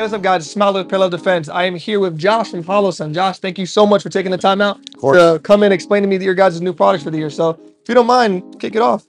is up, guys? Smile with Parallel Defense. I am here with Josh from Holosun. Josh, thank you so much for taking the time out to come and explain to me your guys' new products for the year. So if you don't mind, kick it off.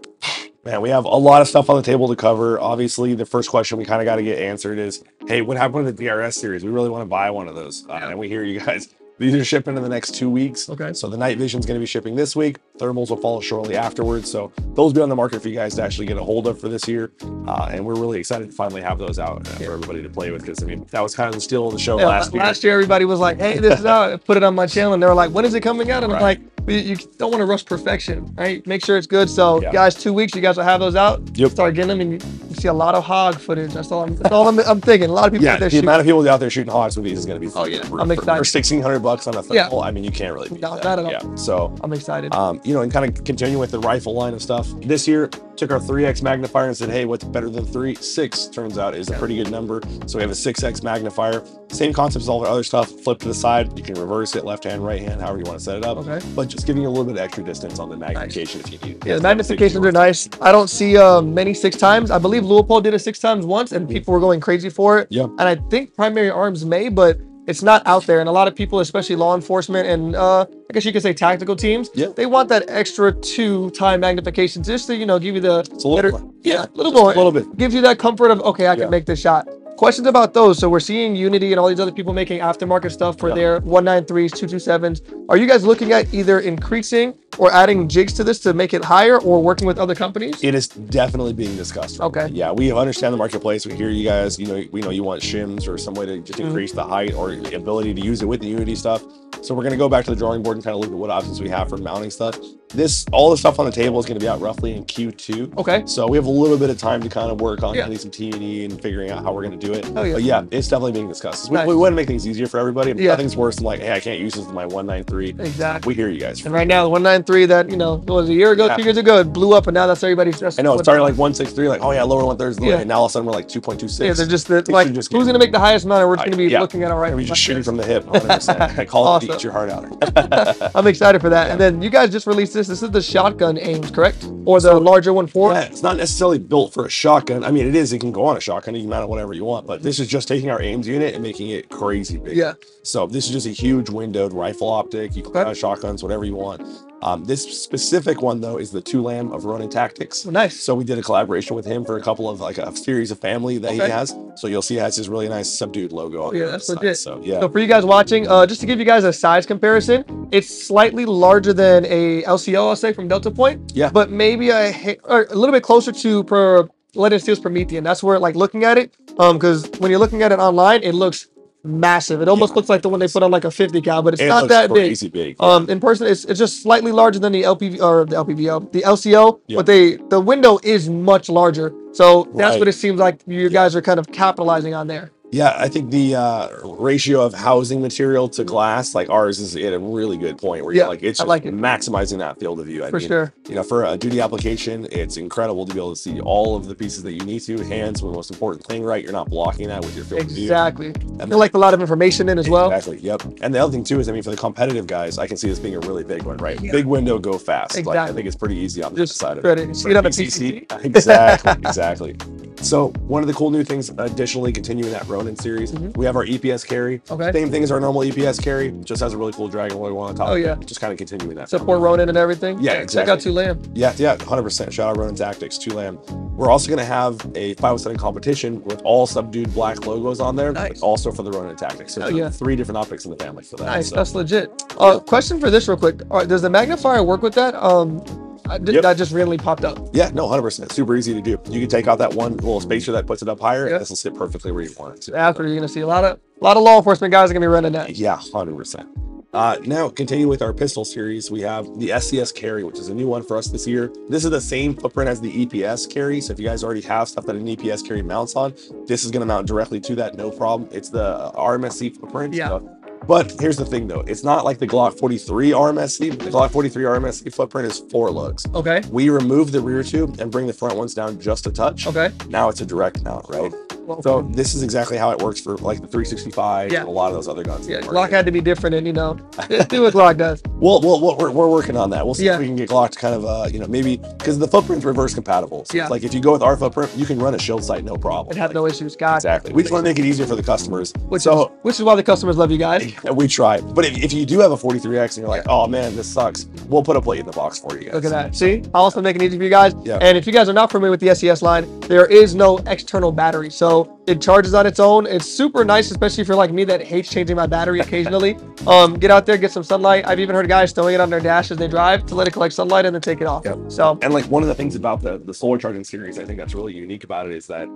Man, we have a lot of stuff on the table to cover. Obviously, the first question we kind of got to get answered is, hey, what happened with the DRS series? We really want to buy one of those. And we hear you guys, these are shipping in the next 2 weeks. Okay. So the night vision is going to be shipping this week. Thermals will follow shortly afterwards. So those will be on the market for you guys to actually get a hold of for this year. And we're really excited to finally have those out for everybody to play with. Because, I mean, that was kind of the steal of the show last year. Last year, everybody was like, hey, this is out. I put it on my channel. And they were like, when is it coming out? And I'm like, you don't want to rush perfection, right? Make sure it's good. So, guys, 2 weeks, you guys will have those out. Start getting them, and you see a lot of hog footage. That's all I'm thinking. A lot of people out there the amount of people out there shooting hogs with these is going to be I'm excited. For $1,600 on a thermal, I mean, you can't really beat that. Not at all. So I'm excited. You know, and kind of continuing with the rifle line of stuff. This year, took our 3x magnifier and said, hey, what's better than 3? 6 turns out is a pretty good number. So we have a 6x magnifier. Same concept as all the other stuff. Flip to the side. You can reverse it, left hand, right hand, however you want to set it up. But just giving you a little bit of extra distance on the magnification if you need. Yeah, the magnifications are nice. I don't see many 6 times. I believe Leopold did it 6 times once, and people were going crazy for it. And I think Primary Arms may, but it's not out there. And a lot of people, especially law enforcement and I guess you could say tactical teams, they want that extra 2-time magnification just to, you know, give you the a little bit. Gives you that comfort of, okay, I can make this shot. Questions about those. So we're seeing Unity and all these other people making aftermarket stuff for their 193s, 227s. Are you guys looking at either increasing or adding jigs to this to make it higher, or working with other companies? It is definitely being discussed. Yeah, we understand the marketplace. We hear you guys. You know, we know you want shims or some way to just increase the height or the ability to use it with the Unity stuff. So we're going to go back to the drawing board and kind of look at what options we have for mounting stuff. All the stuff on the table is going to be out roughly in Q2. So we have a little bit of time to kind of work on getting some T&E and figuring out how we're going to do it. But yeah, it's definitely being discussed. We want to make things easier for everybody. Nothing's worse than like, hey, I can't use this with my 193. Exactly. We hear you guys. And right now, the 193 that, you know, it was a year ago, 2 years ago, it blew up, and now that's everybody's just. I know, it started like 163, like, oh yeah, lower 130s, and now all of a sudden we're like 2.26. Yeah, they're just like, who's going to make the highest amount, and we're just going to be looking at it right now. We just shooting from the hip, 100%. I call it to eat your heart out. I'm excited for that. And then you guys just released this. This is the shotgun aims, correct? Or the larger one for it? Yeah, it's not necessarily built for a shotgun. I mean, it is. It can go on a shotgun. You can mount it whatever you want. But this is just taking our aims unit and making it crazy big. So this is just a huge windowed rifle optic. You can mount shotguns, whatever you want. This specific one, though, is the 2LAM of Ronin Tactics. Nice. So we did a collaboration with him for a couple of, like, a series of family that he has. So you'll see it has his really nice subdued logo. Yeah, that's legit. So, yeah. So for you guys watching, just to give you guys a size comparison, it's slightly larger than a LCO, I'll say, from Delta Point. Yeah. But maybe a little bit closer to Lead and Steel's Promethean. That's where, like, looking at it, because when you're looking at it online, it looks massive. It almost looks like the one they put on like a 50 cal, but it's not that big. In person, it's just slightly larger than the LPV or the LCO, but the window is much larger. So that's what it seems like you guys are kind of capitalizing on there. Yeah, I think the ratio of housing material to glass, like ours, is at a really good point where you're like, it's just maximizing that field of view. I mean, you know, for a duty application, it's incredible to be able to see all of the pieces that you need to. Hands, the most important thing, right? You're not blocking that with your field of view. And like a lot of information in as well. Yep. And the other thing too is, I mean, for the competitive guys, I can see this being a really big one, right? Big window, go fast. Like, I think it's pretty easy on the side of it. See it on the PCC. Exactly. So one of the cool new things, additionally, continuing that Ronin series, we have our EPS carry. Same thing as our normal EPS carry, just has a really cool Dragon Lord one on top. Just kind of continuing that. Support Ronin and everything. Yeah, exactly. Check out 2LAM. Yeah, 100%. Shout out Ronin Tactics, 2LAM. We're also going to have a 507 competition with all subdued black logos on there, but also for the Ronin Tactics. So 3 different optics in the family for that. Nice, that's legit. Question for this real quick. Does the magnifier work with that? That just randomly popped up. Yeah, no, 100%. Super easy to do. You can take out that one little spacer that puts it up higher, and this will sit perfectly where you want it to. After you're gonna see a lot of law enforcement guys are gonna be running that. Yeah, 100%. Now, continue with our pistol series, we have the SCS carry, which is a new one for us this year. This is the same footprint as the EPS carry. So if you guys already have stuff that an EPS carry mounts on, this is going to mount directly to that, no problem. It's the RMSC footprint. But here's the thing, though. It's not like the Glock 43 RMSC. The Glock 43 RMSC footprint is 4 lugs. We remove the rear tube and bring the front ones down just a touch. Now it's a direct mount, right? So this is exactly how it works for like the 365 and a lot of those other guns. Yeah, Glock had to be different, and do what Glock does. Well, we're working on that. We'll see if we can get Glock to kind of, maybe because the footprint's reverse compatible. So it's like if you go with our footprint, you can run a shield sight no problem. And have no issues. Exactly. We just want to make it easier for the customers. Which is why the customers love you guys. We try. But if you do have a 43X and you're like, oh man, this sucks, we'll put a plate in the box for you guys. Look at that. See, I'll also make it easy for you guys. Yeah. And if you guys are not familiar with the SES line, there is no external battery. So it charges on its own. It's super nice, especially if you're like me that hates changing my battery occasionally. Get out there, get some sunlight. I've even heard guys throwing it on their dash as they drive to let it collect sunlight and then take it off. Yep. So, and like one of the things about the solar charging series, I think that's really unique about it is that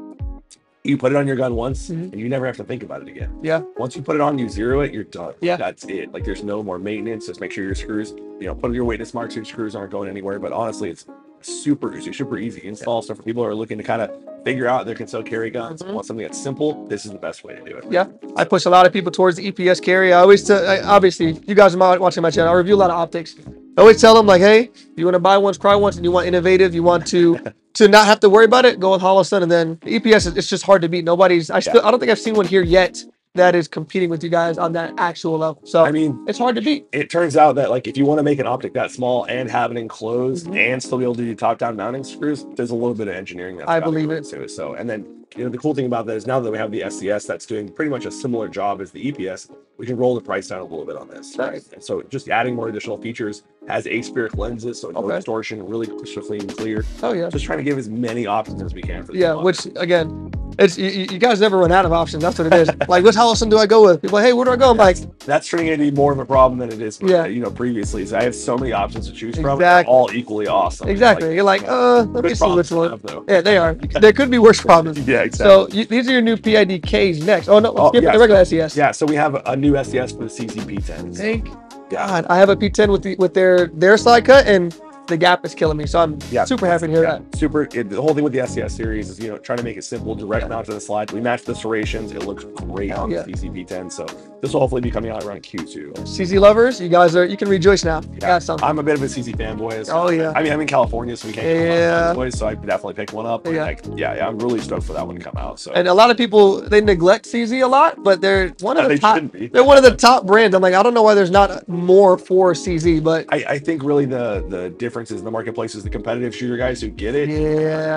you put it on your gun once and you never have to think about it again. Yeah. Once you put it on, you zero it, you're done. Yeah. That's it. Like there's no more maintenance. Just make sure your screws, put your witness marks, your screws aren't going anywhere. But honestly, it's super easy to install. So for people who are looking to kind of figure out they can still carry guns, want something that's simple, this is the best way to do it. Yeah. I push a lot of people towards the EPS carry. Obviously, you guys are watching my channel. I review a lot of optics. I always tell them like, hey, if you want to buy once, cry once, and you want innovative, you want to not have to worry about it, go with Holosun. And then the EPS, it's just hard to beat. I don't think I've seen one here yet that is competing with you guys on that actual level. So I mean, it's hard to beat. It turns out that like if you want to make an optic that small and have it enclosed and still be able to do top-down mounting screws, there's a little bit of engineering that's I believe it to it. So and then the cool thing about that is now that we have the SCS that's doing pretty much a similar job as the EPS, we can roll the price down a little bit on this. Right? And so just adding more additional features, has aspheric lenses, so no distortion, really crystal clean and clear. Oh yeah. Just trying to give as many options as we can for the which again, it's you guys never run out of options. That's what it is. Like, which Holosun do I go with? People are like, hey, where do I go? I'm like, that's turning into more of a problem than it is previously. So I have so many options to choose from, all equally awesome. Exactly. Like, you're like, let me see which one. Yeah, they are. There could be worse problems. Yeah, exactly. So these are your new PIDKs next. Oh no, let's skip the regular SES. Yeah, so we have a new SES for the CCP10s. Thank God. I have a P10 with their side cut, and the gap is killing me. So I'm super happy to hear that. The whole thing with the SES series is, trying to make it simple, direct mount to the slide. We match the serrations. It looks great on the CCP10. So this will hopefully be coming out around Q2. CZ lovers, you can rejoice now. Got something. I'm a bit of a CZ fanboy. Oh yeah. I mean, I'm in California, so we can't fanboys, so I could definitely pick one up. But I'm really stoked for that one to come out. So. And a lot of people, they neglect CZ a lot, but they're one of the top. They're one of the top brands. I'm like, I don't know why there's not more for CZ, but I think really the difference is in the marketplace is the competitive shooter guys who get it.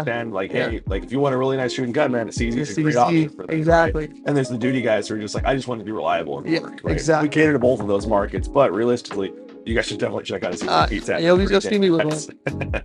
And like, hey, like if you want a really nice shooting gun, man, CZ is a great option for them. Exactly. Right? And there's the duty guys who are just like, I just want to be reliable and work. Right? Exactly. We cater to both of those markets, but realistically, you guys should definitely check out a CZ. You'll see me with one.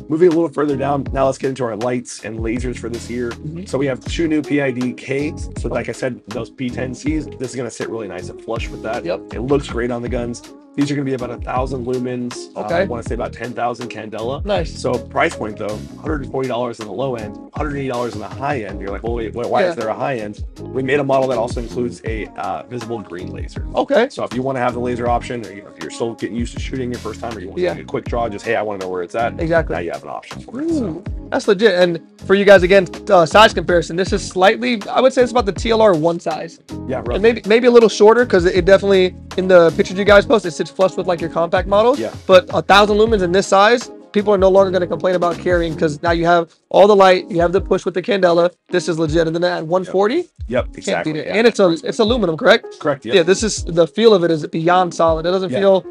Moving a little further down, now let's get into our lights and lasers for this year. So we have 2 new PID-Ks. So like I said, those P10Cs, this is going to sit really nice and flush with that. It looks great on the guns. These are going to be about 1,000 lumens. I want to say about 10,000 candela. Nice. So price point though, $140 on the low end, $180 on the high end. You're like, well, wait, why is there a high end? We made a model that also includes a visible green laser. Okay. So if you want to have the laser option, or if you're still getting used to shooting your first time, or you want to take a quick draw, just hey, I want to know where it's at. Exactly. Now you have an option for it. So. That's legit. And for you guys, again, size comparison, this is slightly, I would say it's about the TLR 1 size. Yeah, right. And maybe a little shorter, because it definitely, in the pictures you guys post, it sits flush with like your compact models. Yeah. But 1,000 lumens in this size, people are no longer going to complain about carrying, because now you have all the light, you have the push with the candela. This is legit. And then at 140, exactly. Can't beat it. And it's aluminum, correct? Correct. Yeah. This is, the feel of it is beyond solid. It doesn't feel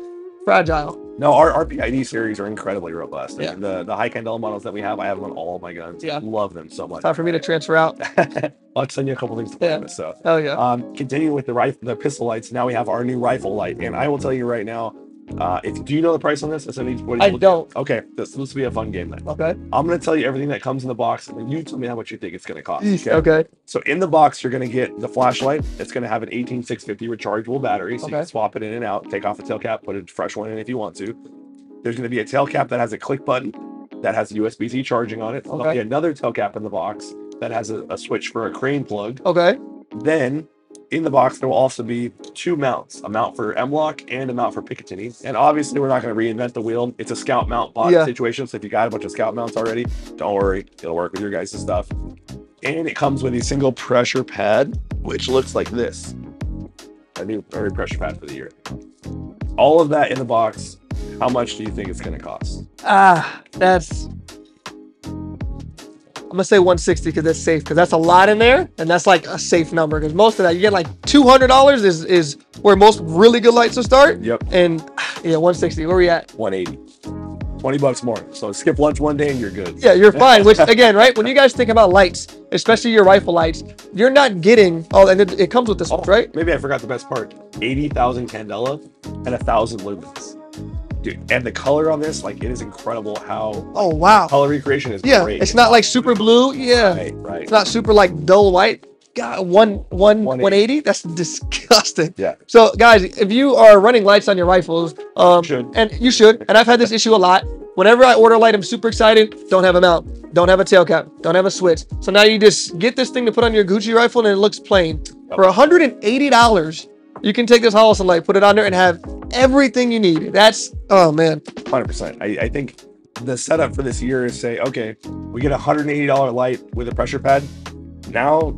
fragile. No, our PID series are incredibly robust. I mean, the high candela models that we have, I have them on all of my guns. Love them so much. Time for me to transfer out. I'll send you a couple things to play with. So, hell yeah. Continuing with the pistol lights, now we have our new rifle light, and I will tell you right now, do you know the price on this? I don't. Okay, this will be a fun game then. Okay. I'm going to tell you everything that comes in the box, and then you tell me how much you think it's going to cost. Okay. So in the box, you're going to get the flashlight. It's going to have an 18650 rechargeable battery, so you can swap it in and out, take off the tail cap, put a fresh one in if you want to. There's going to be a tail cap that has a click button that has USB-C charging on it. There'll be another tail cap in the box that has a switch for a crane plug. Okay. Then in the box, there will also be 2 mounts, a mount for M-LOK and a mount for Picatinny. And obviously, we're not going to reinvent the wheel. It's a scout mount box situation. So if you got a bunch of scout mounts already, don't worry. It'll work with your guys' stuff. And it comes with a single pressure pad, which looks like this. A new pressure pad for the year. All of that in the box. How much do you think it's going to cost? That's I'm gonna say 160 because that's safe, because that's a lot in there, and that's like a safe number, because most of that you get like $200 is where most really good lights will start. Yep. And yeah, 160. Where we at? 180. $20 more. So skip lunch one day and you're good. Yeah, you're fine. Which again, right? When you guys think about lights, especially your rifle lights, you're not getting. Oh, and it comes with this one, right? Maybe I forgot the best part. 80,000 candela and 1,000 lumens. Dude, and the color on this, like, it is incredible how. Oh wow. Color recreation is great. great. It's not like super blue. Yeah. Right. It's not super like dull white. God, 180. That's disgusting. Yeah. So guys, if you are running lights on your rifles, and you should, and I've had this issue a lot. Whenever I order a light, I'm super excited. Don't have a mount. Don't have a tail cap. Don't have a switch. So now you just get this thing to put on your Gucci rifle, and it looks plain. For $180, you can take this Holosun light, put it on there, and have everything you need. That's, oh man. 100%. I think the setup for this year is say, okay, we get a $180 light with a pressure pad. Now,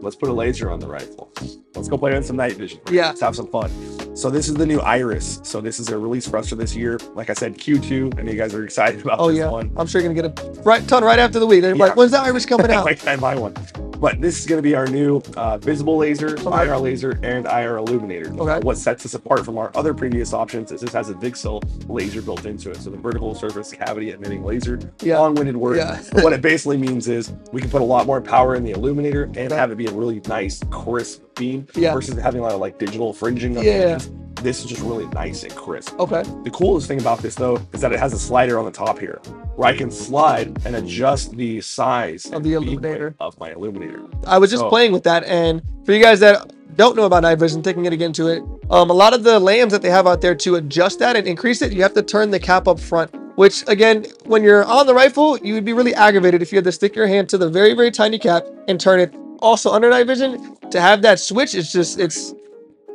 let's put a laser on the rifle. Let's go play with some night vision. Yeah. Let's have some fun. So this is the new Iris. So this is a release for us for this year. Like I said, Q2. I know you guys are excited about this one. I'm sure you're going to get a ton right after the week. They're like, when's the Iris coming out? Like, I buy one. But this is going to be our new visible laser, IR laser, and IR illuminator. Okay. What sets us apart from our other previous options is this has a VCSEL laser built into it. So the vertical surface cavity emitting laser. Long-winded word. But what it basically means is we can put a lot more power in the illuminator and have it be a really nice, crisp beam versus having a lot of like digital fringing on the edges. This is just really nice and crisp. Okay. The coolest thing about this though is that it has a slider on the top here where I can slide and adjust the size of the illuminator of my illuminator. I was just playing with that, and for you guys that don't know about night vision, thinking to get into it, a lot of the lambs that they have out there to adjust that and increase it, you have to turn the cap up front. Which again, when you're on the rifle, you would be really aggravated if you had to stick your hand to the very, very tiny cap and turn it. Also under night vision, to have that switch, it's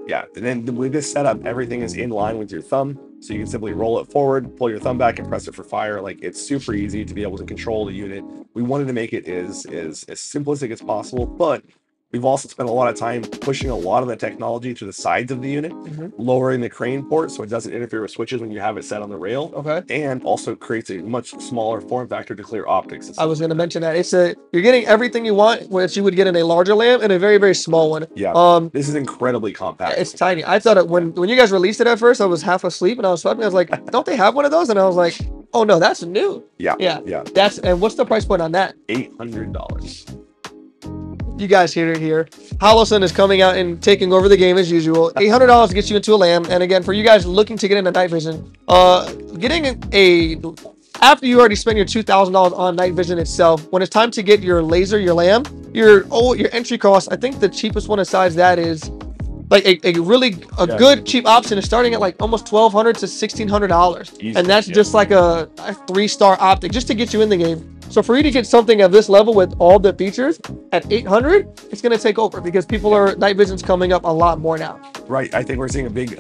yeah. And then with this setup, everything is in line with your thumb. So you can simply roll it forward, pull your thumb back, and press it for fire. Like, it's super easy to be able to control the unit. We wanted to make it as simplistic as possible, but we've also spent a lot of time pushing a lot of the technology to the sides of the unit, lowering the crane port so it doesn't interfere with switches when you have it set on the rail. Okay. And also creates a much smaller form factor to clear optics. I was going to mention that. You're getting everything you want, which you would get in a larger lamp and a very, very small one. Yeah. This is incredibly compact. It's tiny. I thought when you guys released it at first, I was half asleep and I was like, don't they have one of those? And I was like, oh no, that's new. Yeah. And what's the price point on that? $800. You guys hear it here. Holosun is coming out and taking over the game as usual. $800 gets you into a lamb. And again, for you guys looking to get into night vision, after you already spent your $2,000 on night vision itself, when it's time to get your laser, your lamb, your entry cost, I think the cheapest one besides that is like a good cheap option is starting at like almost $1,200 to $1,600. And that's just like a 3-star optic just to get you in the game. So for you to get something of this level with all the features at $800, it's going to take over because night vision's coming up a lot more now. Right. I think we're seeing a big,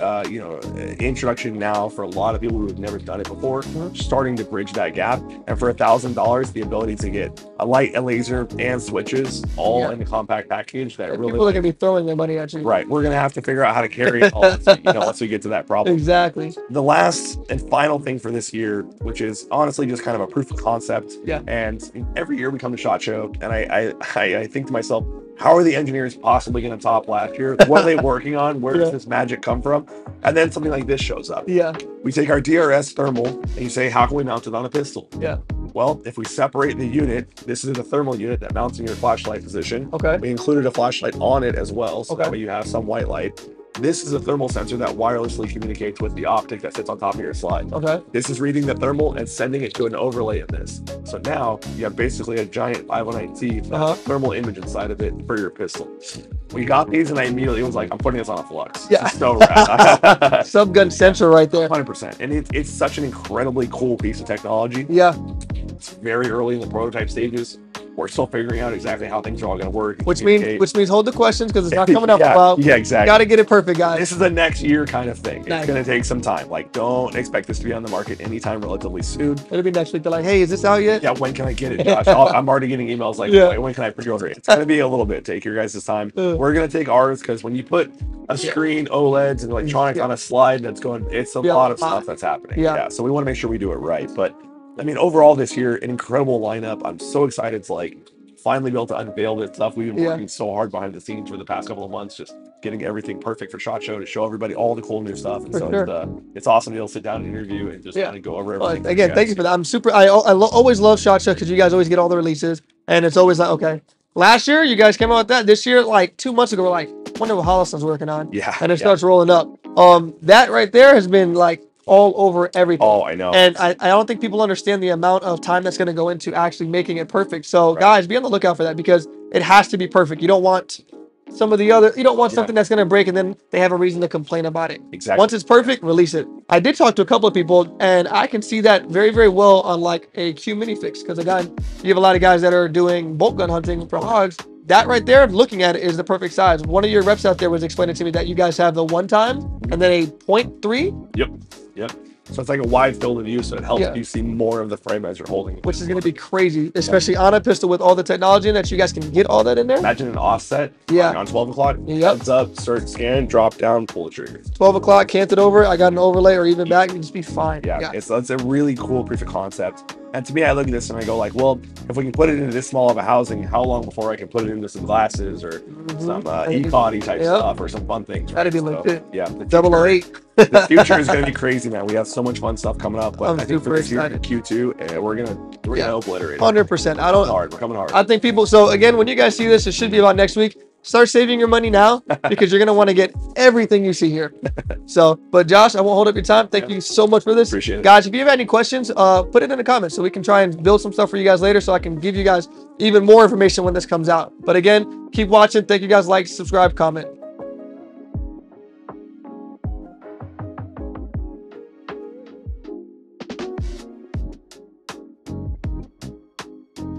introduction now for a lot of people who have never done it before, starting to bridge that gap. And for $1,000, the ability to get a light, a laser, and switches all in the compact package that really people are going to be throwing their money at you. Right. We're going to have to figure out how to carry it all once we get to that problem. Exactly. The last and final thing for this year, which is honestly just kind of a proof of concept. Yeah. And every year we come to Shotshow, and I think to myself, how are the engineers possibly going to top last year? What are they working on? Where does this magic come from? And then something like this shows up. Yeah. We take our DRS thermal, and you say, how can we mount it on a pistol? Yeah. Well, if we separate the unit, this is the thermal unit that mounts in your flashlight position. Okay. We included a flashlight on it as well, so that way you have some white light. This is a thermal sensor that wirelessly communicates with the optic that sits on top of your slide. Okay. This is reading the thermal and sending it to an overlay of this. So now you have basically a giant 509T thermal image inside of it for your pistol. We got these and I immediately was like, I'm putting this on a flux. Yeah. It's so rad. Subgun sensor right there. 100%. And it's such an incredibly cool piece of technology. Yeah. It's very early in the prototype stages. We're still figuring out exactly how things are all going to work. Which means hold the questions because it's not coming up. Yeah, exactly. Got to get it perfect, guys. This is a next year kind of thing. Nice. It's going to take some time. Like, don't expect this to be on the market anytime relatively soon. It'll be next week. They're like, hey, is this out yet? Yeah, when can I get it, Josh? I'm already getting emails like, when can I pre-order it? It's going to be a little bit. Take your guys' time. We're going to take ours because when you put a screen, OLEDs, and electronics on a slide that's going, it's a lot of stuff that's happening. Yeah. So we want to make sure we do it right. But I mean, overall this year, an incredible lineup. I'm so excited to like finally be able to unveil this stuff. We've been working so hard behind the scenes for the past couple of months, just getting everything perfect for Shotshow to show everybody all the cool new stuff. And it's awesome to be able to sit down and interview and just kind of go over everything. Again, thank you for that. I'm super. I always love Shotshow because you guys always get all the releases, and it's always like, okay, last year you guys came out with that. This year, like 2 months ago, we're like, wonder what Holosun's working on. Yeah. And it starts rolling up. That right there has been like all over everything. Oh, I know. And I don't think people understand the amount of time that's going to go into actually making it perfect. So guys, be on the lookout for that because it has to be perfect. You don't want some of the other, you don't want something that's going to break and then they have a reason to complain about it. Exactly. Once it's perfect, release it. I did talk to a couple of people and I can see that very, very well on like a Q mini fix. Because again, you have a lot of guys that are doing bolt gun hunting for hogs. That right there, looking at it, is the perfect size. One of your reps out there was explaining to me that you guys have the 1 time and then a 0.3. Yep. So it's like a wide field of view, so it helps you see more of the frame as you're holding it. Which is going to be crazy, especially on a pistol with all the technology in that you guys can get all that in there. Imagine an offset on 12 o'clock. Heads up, start scan, drop down, pull the trigger. 12 o'clock, canted over, I got an overlay or even back, you can just be fine. It's a really cool proof of concept. And to me, I look at this and I go like, well, if we can put it into this small of a housing, how long before I can put it into some glasses or some e-body type stuff or some fun things? That'd be legit. Yeah. 008. The future is going to be crazy, man. We have so much fun stuff coming up. But I think for this year, Q2, we're gonna obliterate it. 100%. We're coming hard. I think people. So again, when you guys see this, it should be about next week. Start saving your money now because you're gonna want to get everything you see here. So, but Josh, I won't hold up your time. Thank you so much for this. Appreciate it, guys. If you have any questions, put it in the comments so we can try and build some stuff for you guys later, so I can give you guys even more information when this comes out. But again, keep watching. Thank you guys. Like, subscribe, comment.